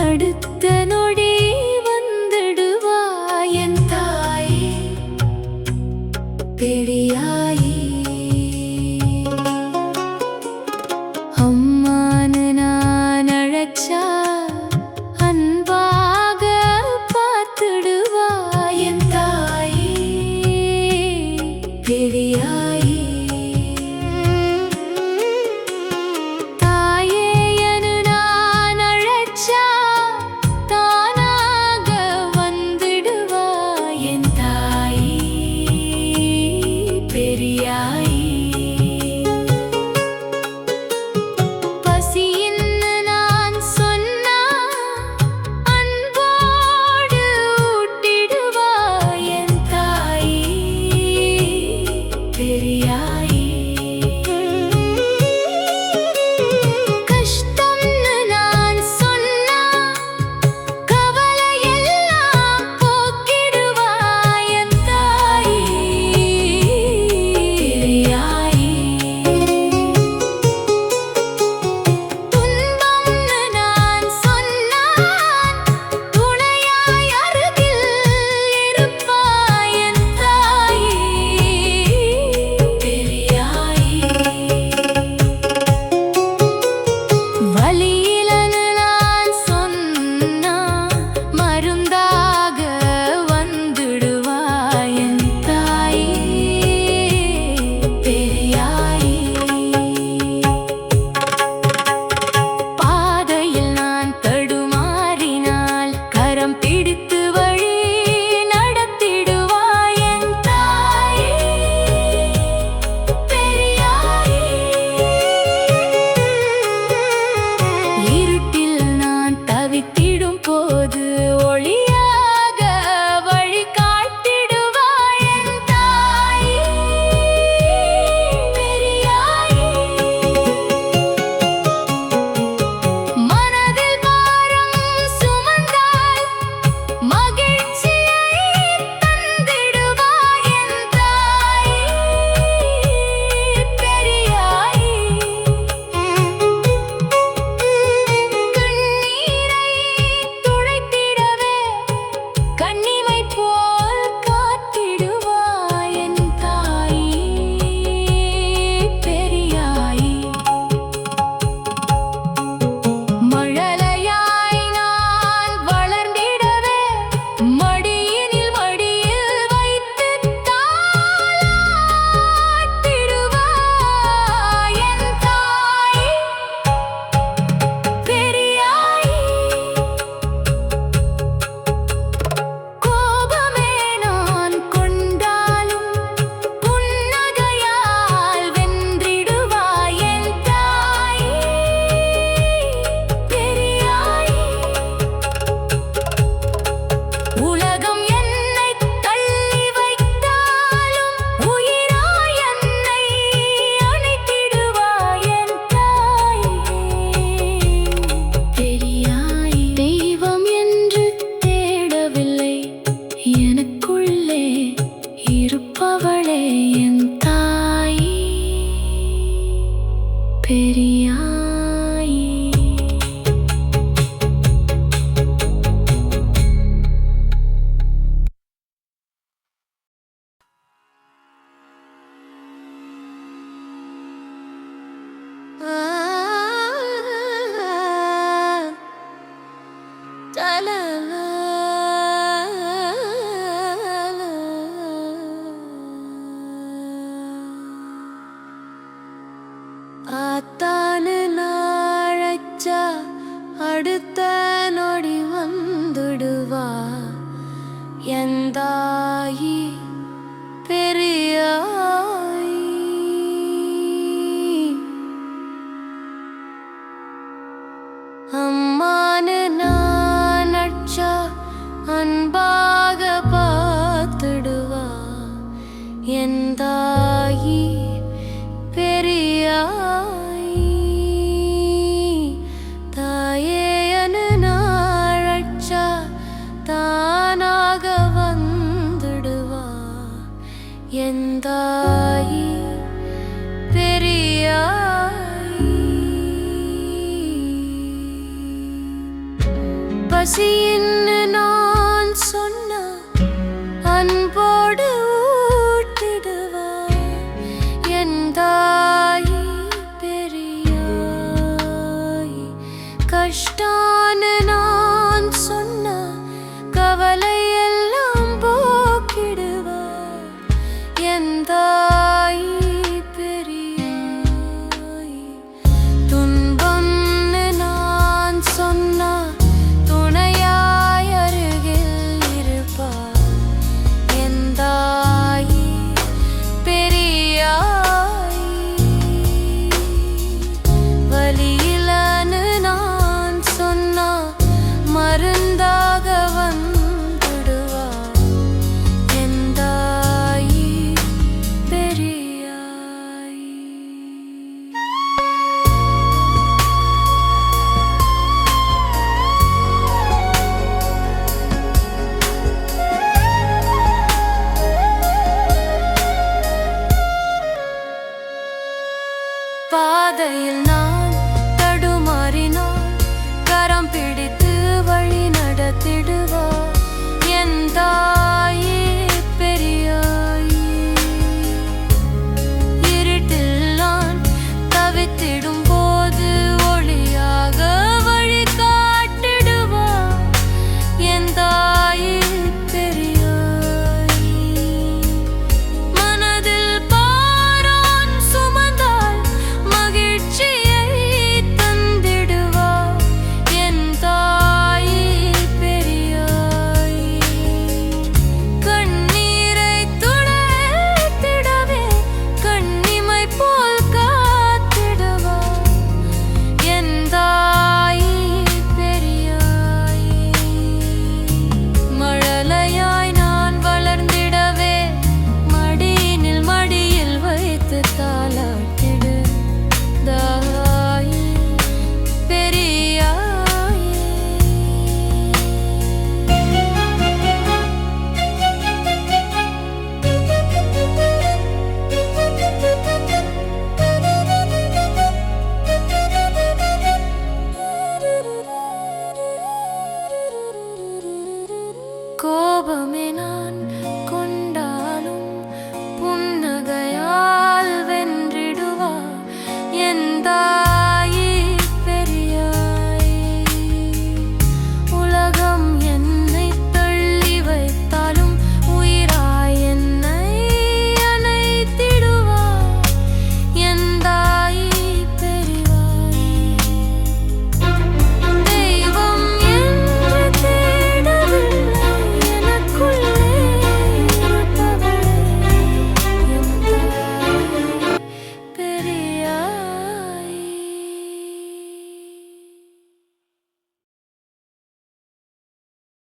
அடுத்த நொடி வந்துடுவாய் என் தாயே பெரியாயே. அம்மானு நான் அழைச்சா அன்பாக பார்த்துடுவாய் என் தாயே பெரியாயே. ஆத்தானு நாழச்சா அடுத்த நொடி வந்துடுவா எந்தாயி பெரியாயி. அம்மானு நான் அடிச்சா அன்பாக பார்த்துடுவா எந்தாயி பெரியாயி. தாயேயனு நாழச்சா தானாக வந்துடுவா எந்தாயி பெரியாயி. பசின்னு நான் சொன்ன அன்போடு ஊட்டிடுவா என் தாயி பெரியாய். கஷ்டான்னு நான் சொன்ன கவலை எல்லாம் போக்கிடுவா என் தாயி பெரியாய். துன்பம்னு நான் சொன்ன துணையாய் அருகில் இருப்பா என் தாயி பெரியாய். வலியிலன்னு நான் சொன்னா மருந்தாக வந்துடுவா என் தாயி பெரியாய். பாதையில் நான் தடுமாறினால் கரம் பிடித்து வழி நடத்திடுவா என் தாயே பெரியாய். இருட்டில் நான் தவித்திடும் போது ஒளியாக வழி காட்டிடுவா என் தாயே பெரியாய். மனதில் பாரான் சுமந்தால் மகிழ்ச்சியை தந்திடுவா என் தாயி பெரியாய். கண்ணீரை துடைத்திடவே கண்ணிமை போல் காத்திடுவா என் தாயி பெரியாய். மழலையாய் நான் வளர்ந்திடவே மடியினில் மடியில் வைத்து தாலாட்டிடு தாயி பெரியாய். கோபமே நான்